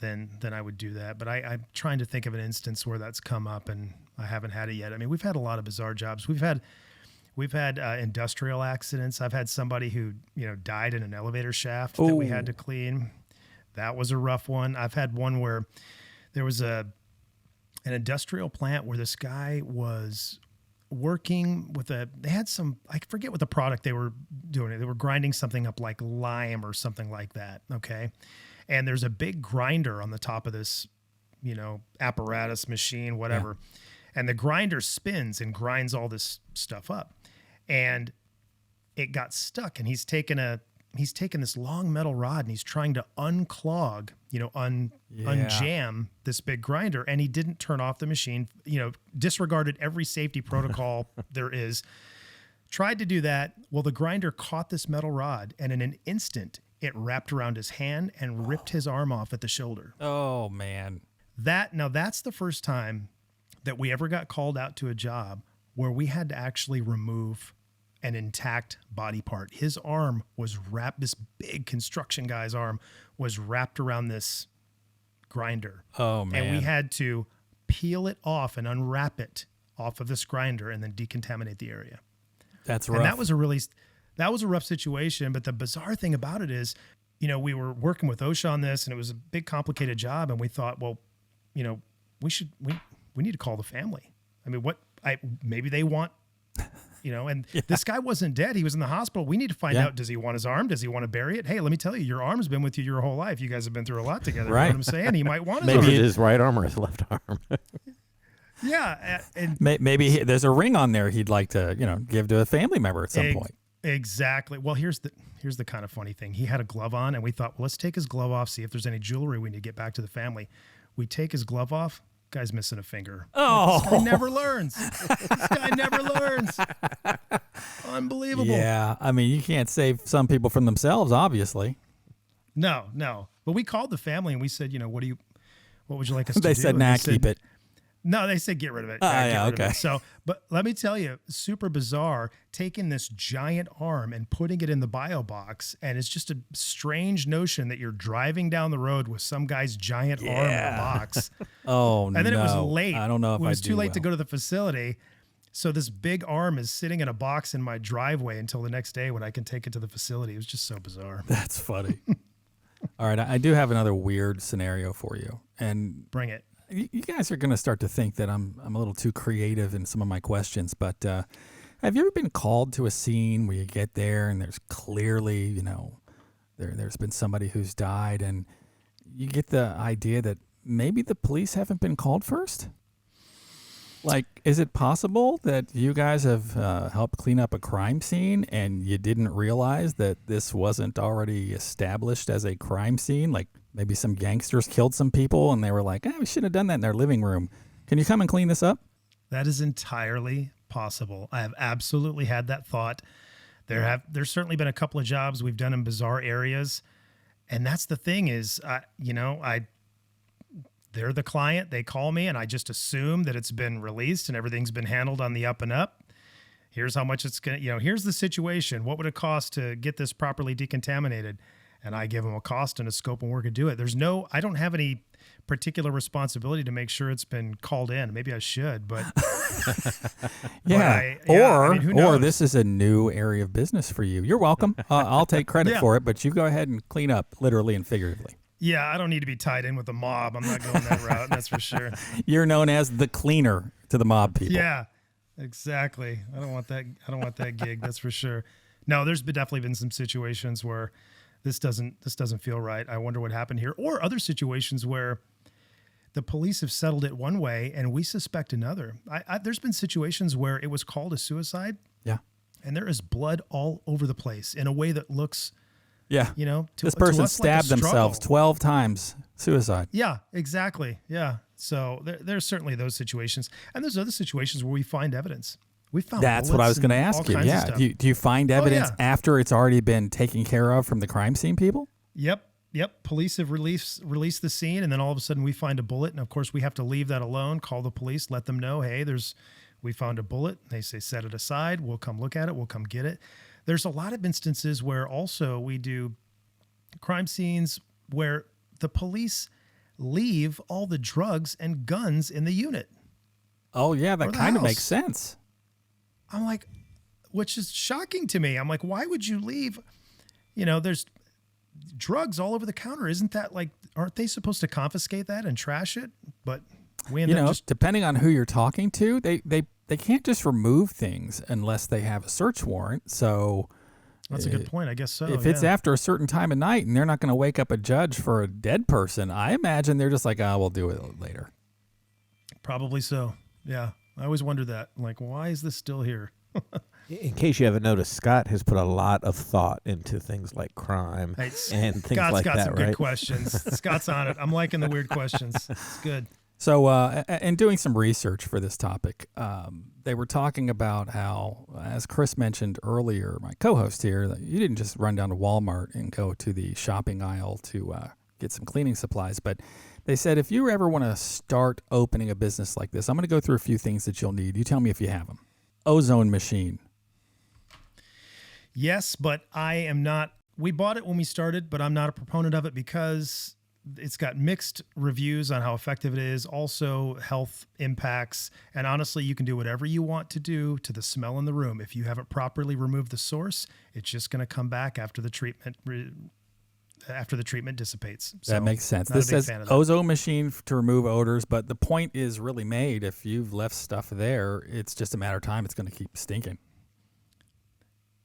then I would do that. But I'm trying to think of an instance where that's come up, and I haven't had it yet. I mean, we've had a lot of bizarre jobs. We've had industrial accidents. I've had somebody who died in an elevator shaft that we had to clean. That was a rough one. I've had one where there was an industrial plant where this guy was working with they had some, I forget what the product they were doing. They were grinding something up like lime or something like that. Okay. And there's a big grinder on the top of this, apparatus, machine, whatever. Yeah. And the grinder spins and grinds all this stuff up. And it got stuck, and he's taken he's taken this long metal rod and he's trying to unclog, unjam this big grinder. And he didn't turn off the machine, disregarded every safety protocol there is. Tried to do that. Well, the grinder caught this metal rod, and in an instant, it wrapped around his hand and ripped his arm off at the shoulder. Oh, man. That's the first time that we ever got called out to a job where we had to actually remove an intact body part. His arm was wrapped, this big construction guy's arm was wrapped around this grinder. Oh, man. And we had to peel it off and unwrap it off of this grinder and then decontaminate the area. That's rough. And that was a rough situation. But the bizarre thing about it is, we were working with OSHA on this, and it was a big, complicated job. And we thought, well, we need to call the family. I mean, maybe they want, and this guy wasn't dead. He was in the hospital. We need to find out, does he want his arm? Does he want to bury it? Hey, let me tell you, your arm's been with you your whole life. You guys have been through a lot together. Right. You know what I'm saying? He might want his Maybe arm. his right arm or his left arm. Yeah. And maybe there's a ring on there he'd like to, give to a family member at some point. Exactly. Well, here's the kind of funny thing. He had a glove on, and we thought, well, let's take his glove off, see if there's any jewelry we need to get back to the family. We take his glove off. Guy's missing a finger. Oh, this guy never learns. This guy never learns. Unbelievable. Yeah. I mean, you can't save some people from themselves, obviously. No. But we called the family and we said, what would you like us to do? They said, nah, keep it. No, they said, get rid of it. Yeah, okay. So, but let me tell you, super bizarre, taking this giant arm and putting it in the bio box. And it's just a strange notion that you're driving down the road with some guy's giant arm in a box. Oh, no. And then it was late. I don't know if it was I too late to go to the facility. So this big arm is sitting in a box in my driveway until the next day when I can take it to the facility. It was just so bizarre. That's funny. All right. I do have another weird scenario for you. And Bring it. you guys are going to start to think that I'm a little too creative in some of my questions, but have you ever been called to a scene where you get there and there's clearly, there's been somebody who's died, and you get the idea that maybe the police haven't been called first? Like, is it possible that you guys have helped clean up a crime scene and you didn't realize that this wasn't already established as a crime scene? Like, maybe some gangsters killed some people and they were like, we shouldn't have done that in their living room. Can you come and clean this up? That is entirely possible. I have absolutely had that thought. There's certainly been a couple of jobs we've done in bizarre areas. And that's the thing is, they're the client. They call me and I just assume that it's been released and everything's been handled on the up and up. Here's how much it's going to, here's the situation. What would it cost to get this properly decontaminated? And I give them a cost and a scope and work to do it. I don't have any particular responsibility to make sure it's been called in. Maybe I should, but or this is a new area of business for you. You're welcome. I'll take credit for it, but you go ahead and clean up literally and figuratively. Yeah, I don't need to be tied in with the mob. I'm not going that route. That's for sure. You're known as the cleaner to the mob people. Yeah, exactly. I don't want that gig. That's for sure. No, there's definitely been some situations where this doesn't feel right. I wonder what happened here, or other situations where the police have settled it one way and we suspect another. There's been situations where it was called a suicide. Yeah, and there is blood all over the place in a way that looks. Yeah. This person stabbed themselves 12 times. Suicide. Yeah, exactly. Yeah. So there's certainly those situations. And there's other situations where we find evidence. We found That's what I was going to ask you. Yeah. Do you find evidence after it's already been taken care of from the crime scene people? Yep. Police have released the scene, and then all of a sudden we find a bullet. And of course we have to leave that alone, call the police, let them know, hey, we found a bullet. They say, set it aside. We'll come look at it. We'll come get it. There's a lot of instances where also we do crime scenes where the police leave all the drugs and guns in the unit. Oh, yeah, that kind of makes sense. I'm like, which is shocking to me. I'm like, why would you leave? There's drugs all over the counter. Isn't that aren't they supposed to confiscate that and trash it? But we end up depending on who you're talking to, they can't just remove things unless they have a search warrant. So that's a good point. I guess so. If it's after a certain time of night and they're not going to wake up a judge for a dead person, I imagine they're just like, we'll do it later. Probably so. Yeah. I always wonder that. Like, why is this still here? In case you haven't noticed, Scott has put a lot of thought into things like crime Hey, and things Scott's like got that, some right? good questions. Scott's on it. I'm liking the weird questions. It's good. So, in doing some research for this topic, they were talking about how, as Chris mentioned earlier, my co-host here, that you didn't just run down to Walmart and go to the shopping aisle to get some cleaning supplies, but they said if you ever want to start opening a business like this, I'm going to go through a few things that you'll need. You tell me if you have them. Ozone machine. Yes, but I am not. We bought it when we started, but I'm not a proponent of it because it's got mixed reviews on how effective it is, also health impacts. And honestly, you can do whatever you want to do to the smell in the room. If you haven't properly removed the source, it's just going to come back after the treatment dissipates. So, That makes sense. not a This big says fan of that. ozone machine to remove odors, but the point is really made. If you've left stuff there, it's just a matter of time. It's going to keep stinking.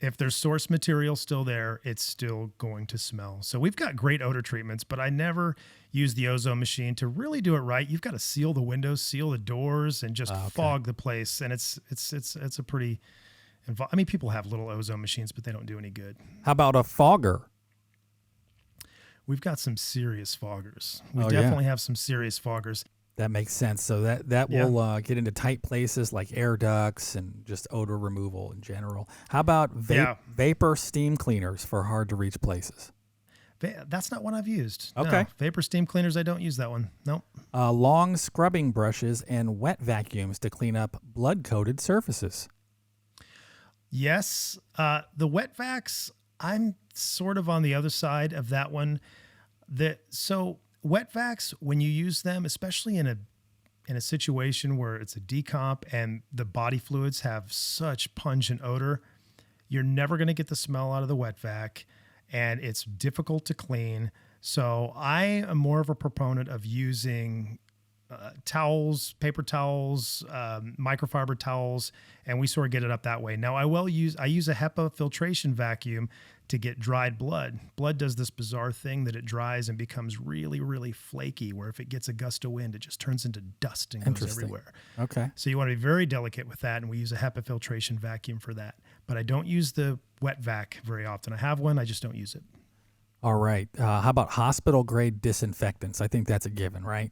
If there's source material still there, it's still going to smell. So we've got great odor treatments, but I never use the ozone machine to really do it right. You've got to seal the windows, seal the doors, and just fog the place. And it's a pretty. I mean, people have little ozone machines, but they don't do any good. How about a fogger? We've got some serious foggers. We Oh, definitely have some serious foggers. That makes sense. So that Yeah. will get into tight places like air ducts and just odor removal in general. How about vapor steam cleaners for hard to reach places? That's not one I've used. No. Okay. Vapor steam cleaners, I don't use that one. Nope. Long scrubbing brushes and wet vacuums to clean up blood-coated surfaces. Yes. The wet vacs, I'm sort of on the other side of that one. So wet vacs, when you use them, especially in a situation where it's a decomp and the body fluids have such pungent odor, you're never going to get the smell out of the wet vac, and it's difficult to clean. So I am more of a proponent of using towels, paper towels, microfiber towels, and we sort of get it up that way. Now I use a HEPA filtration vacuum to get dried blood. Blood does this bizarre thing that it dries and becomes really, really flaky, where if it gets a gust of wind, it just turns into dust and goes everywhere. Okay. So you want to be very delicate with that, and we use a HEPA filtration vacuum for that. But I don't use the wet vac very often. I have one, I just don't use it. All right. How about hospital-grade disinfectants? I think that's a given, right?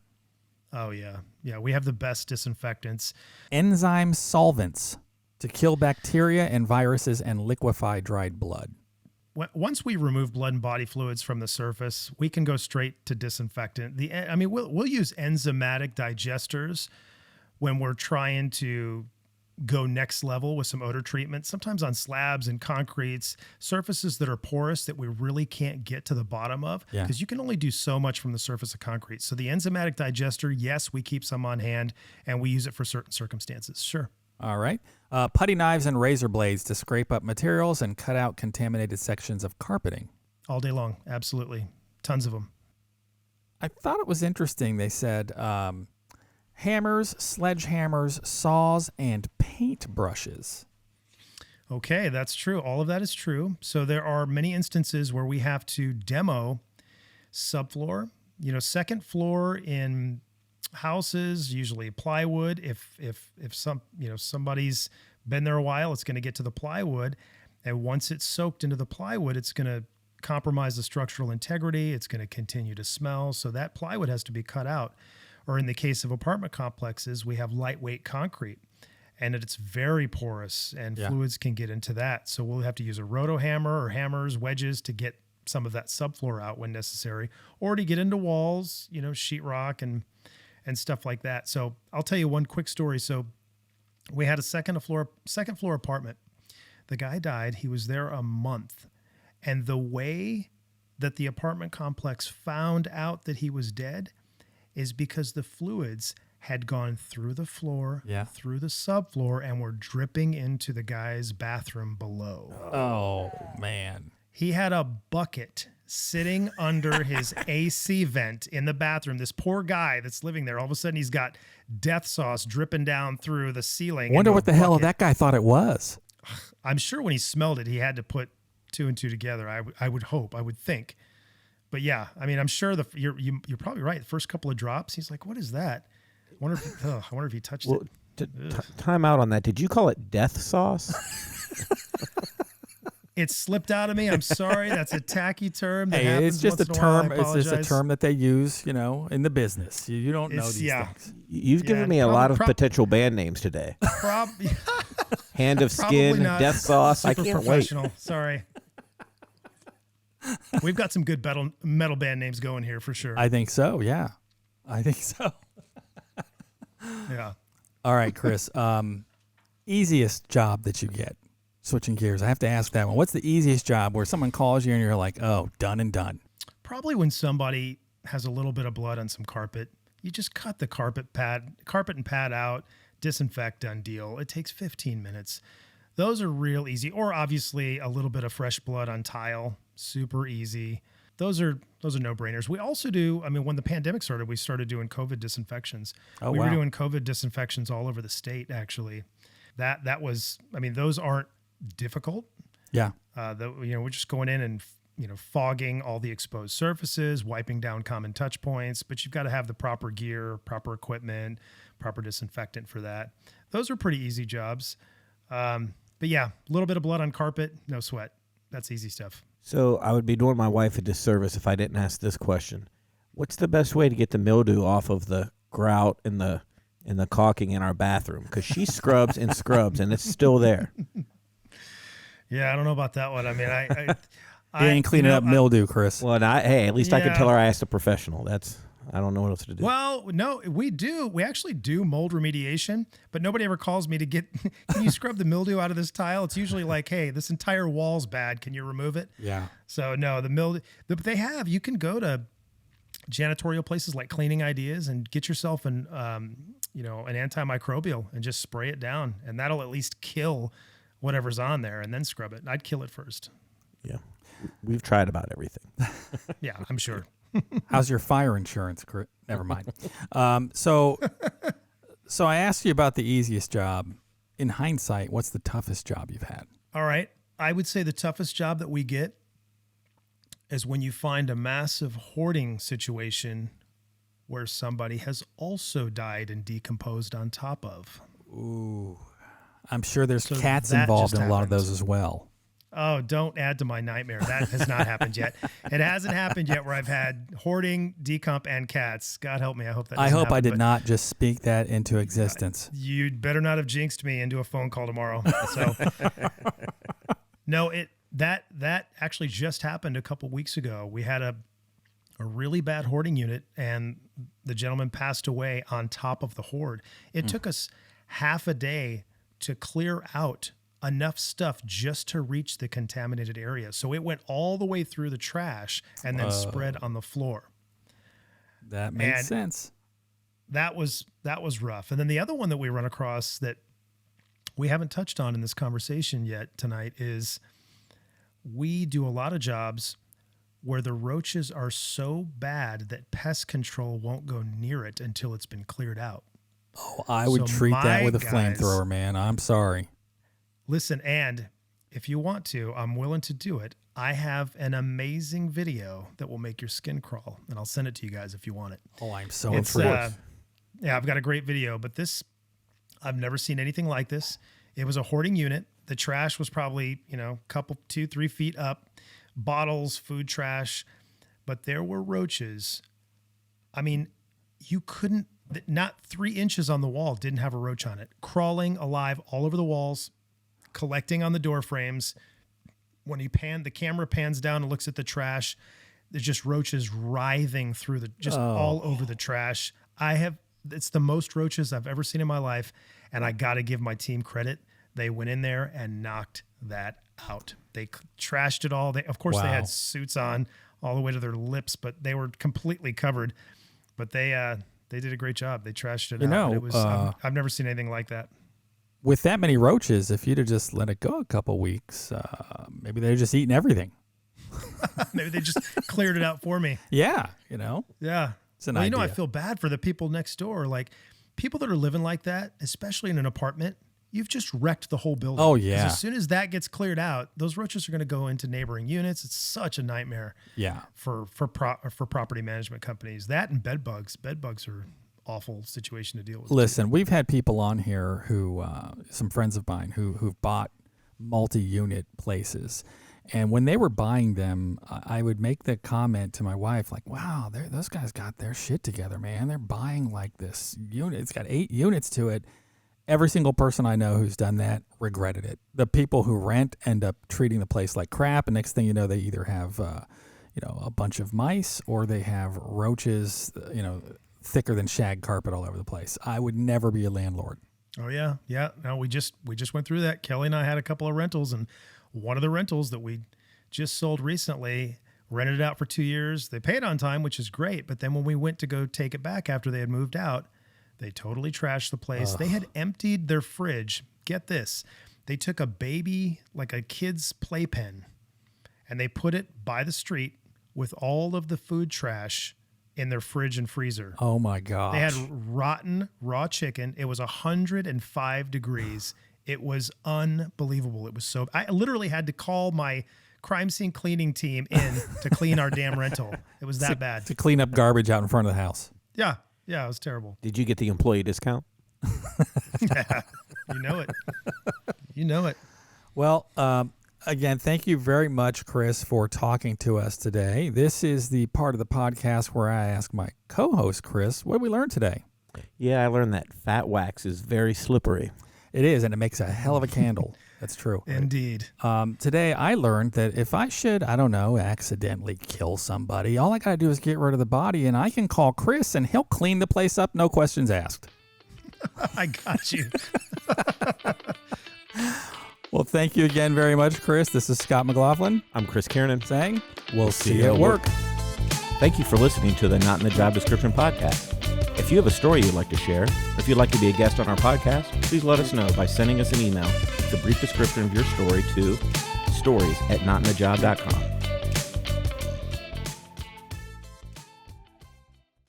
Oh, yeah. Yeah, we have the best disinfectants. Enzyme solvents to kill bacteria and viruses and liquefy dried blood. Once we remove blood and body fluids from the surface, we can go straight to disinfectant. We'll use enzymatic digesters when we're trying to go next level with some odor treatment, sometimes on slabs and concretes, surfaces that are porous that we really can't get to the bottom of, because you can only do so much from the surface of concrete. So the enzymatic digester, yes, we keep some on hand and we use it for certain circumstances. Sure. All right. Putty knives and razor blades to scrape up materials and cut out contaminated sections of carpeting. All day long. Absolutely. Tons of them. I thought it was interesting. They said hammers, sledgehammers, saws, and paintbrushes. Okay, that's true. All of that is true. So there are many instances where we have to demo subfloor, second floor in houses, usually plywood. If somebody's been there a while, it's going to get to the plywood. And once it's soaked into the plywood, it's going to compromise the structural integrity. It's going to continue to smell. So that plywood has to be cut out. Or in the case of apartment complexes, we have lightweight concrete, and it's very porous, and fluids can get into that. So we'll have to use a roto hammer or hammers, wedges to get some of that subfloor out when necessary, or to get into walls, sheetrock and stuff like that. So I'll tell you one quick story. So we had a second floor apartment. The guy died. He was there a month, and the way that the apartment complex found out that he was dead is because the fluids had gone through the floor, through the subfloor, and were dripping into the guy's bathroom below. Oh, man. He had a bucket sitting under his AC vent in the bathroom. This poor guy that's living there, all of a sudden he's got death sauce dripping down through the ceiling. Wonder what the hell that guy thought it was. I'm sure when he smelled it, he had to put two and two together. I would think. But yeah, I mean, I'm sure you're probably right. The first couple of drops, he's like, "What is that?" I wonder if he touched it. Time out on that. Did you call it death sauce? It slipped out of me. I'm sorry. That's a tacky term. That Hey, happens it's just a once in while. I term. It's just a apologize. term that they use, in the business. You don't know these things. You've given me a lot of potential band names today. Hand of Skin, Death Sauce. I can't wait. Sorry. We've got some good metal band names going here for sure. I think so. Yeah, I think so. Yeah. All right, Chris. Easiest job that you get. Switching gears, I have to ask that one. What's the easiest job where someone calls you and you're like, oh, done and done? Probably when somebody has a little bit of blood on some carpet. You just cut the carpet and pad out, disinfect, done deal. It takes 15 minutes. Those are real easy. Or obviously a little bit of fresh blood on tile, super easy. Those are no-brainers. We also do, when the pandemic started, we started doing COVID disinfections. We were doing COVID disinfections all over the state, actually. That was, those aren't difficult. Yeah. We're just going in and, fogging all the exposed surfaces, wiping down common touch points, but you've got to have the proper gear, proper equipment, proper disinfectant for that. Those are pretty easy jobs. But yeah, a little bit of blood on carpet, no sweat. That's easy stuff. So I would be doing my wife a disservice if I didn't ask this question. What's the best way to get the mildew off of the grout and the caulking in our bathroom? Because she scrubs and scrubs and it's still there. Yeah, I don't know about that one. You ain't cleaning up mildew, Chris. Well, at least I can tell her I asked a professional. I don't know what else to do. Well, no, we do. We actually do mold remediation, but nobody ever calls me to get, can you scrub the mildew out of this tile? It's usually like, hey, this entire wall's bad. Can you remove it? Yeah. So no, the mildew, but you can go to janitorial places like Cleaning Ideas and get yourself an antimicrobial and just spray it down. And that'll at least kill whatever's on there and then scrub it. I'd kill it first. Yeah. We've tried about everything. Yeah, I'm sure. How's your fire insurance? Never mind. So I asked you about the easiest job. In hindsight, what's the toughest job you've had? All right. I would say the toughest job that we get is when you find a massive hoarding situation where somebody has also died and decomposed on top of. Ooh. I'm sure there's cats involved in a lot of those as well. Oh, don't add to my nightmare. That has not happened yet. It hasn't happened yet where I've had hoarding, decomp, and cats. God help me. I hope that doesn't happen, I did not just speak that into existence. You'd better not have jinxed me into a phone call tomorrow. So, no, that actually just happened a couple weeks ago. We had a really bad hoarding unit, and the gentleman passed away on top of the hoard. It took us half a day to clear out enough stuff just to reach the contaminated area. So it went all the way through the trash and then spread on the floor. That makes sense. That was rough. And then the other one that we run across that we haven't touched on in this conversation yet tonight is we do a lot of jobs where the roaches are so bad that pest control won't go near it until it's been cleared out. Oh, I would treat that with a flamethrower, man. I'm sorry. Listen, and if you want to, I'm willing to do it. I have an amazing video that will make your skin crawl, and I'll send it to you guys if you want it. Oh, I'm so intrigued. Yeah, I've got a great video, but I've never seen anything like this. It was a hoarding unit. The trash was probably, couple 2-3 feet up, bottles, food trash, but there were roaches. You couldn't, not 3 inches on the wall didn't have a roach on it, crawling alive all over the walls, collecting on the door frames. When the camera pans down and looks at the trash, there's just roaches writhing through all over the trash. It's the most roaches I've ever seen in my life. And I got to give my team credit. They went in there and knocked that out. They trashed it all. They had suits on all the way to their lips, but they were completely covered, but they did a great job. They trashed it out. It was, I've never seen anything like that. With that many roaches, if you'd have just let it go a couple weeks, maybe they're just eating everything. Maybe they just cleared it out for me. Yeah, Yeah. It's an idea. I feel bad for the people next door. Like people that are living like that, especially in an apartment, you've just wrecked the whole building. Oh, yeah. As soon as that gets cleared out, those roaches are going to go into neighboring units. It's such a nightmare. Yeah. For property management companies. That and bed bugs. Bed bugs are awful situation to deal with. Listen, we've had people on here who, some friends of mine who've bought multi-unit places. And when they were buying them, I would make the comment to my wife, like, wow, those guys got their shit together, man. They're buying like this unit. It's got 8 units to it. Every single person I know who's done that regretted it. The people who rent end up treating the place like crap. And next thing you know, they either have, a bunch of mice or they have roaches, thicker than shag carpet all over the place. I would never be a landlord. Oh, yeah. Yeah. No, we just went through that. Kelly and I had a couple of rentals, and one of the rentals that we just sold recently rented it out for 2 years. They paid on time, which is great. But then when we went to go take it back after they had moved out, they totally trashed the place. They had emptied their fridge. Get this. They took a baby, like a kid's playpen, and they put it by the street with all of the food trash in their fridge and freezer. Oh my gosh. They had rotten raw chicken. It was 105 degrees. It was unbelievable. It was so, I literally had to call my crime scene cleaning team in to clean our damn rental. It was that bad. To clean up garbage out in front of the house. Yeah. Yeah. It was terrible. Did you get the employee discount? Yeah. You know it. You know it. Well, again, thank you very much, Chris, for talking to us today. This is the part of the podcast where I ask my co-host, Chris, what did we learn today? Yeah, I learned that fat wax is very slippery. It is, and it makes a hell of a candle. That's true. Indeed. Today, I learned that if I should, accidentally kill somebody, all I got to do is get rid of the body, and I can call Chris, and he'll clean the place up, no questions asked. I got you. Well, thank you again very much, Chris. This is Scott McLaughlin. I'm Chris Kiernan. Saying, we'll see you at work. Thank you for listening to the Not in the Job Description podcast. If you have a story you'd like to share, or if you'd like to be a guest on our podcast, please let us know by sending us an email with a brief description of your story to stories@notinthejob.com.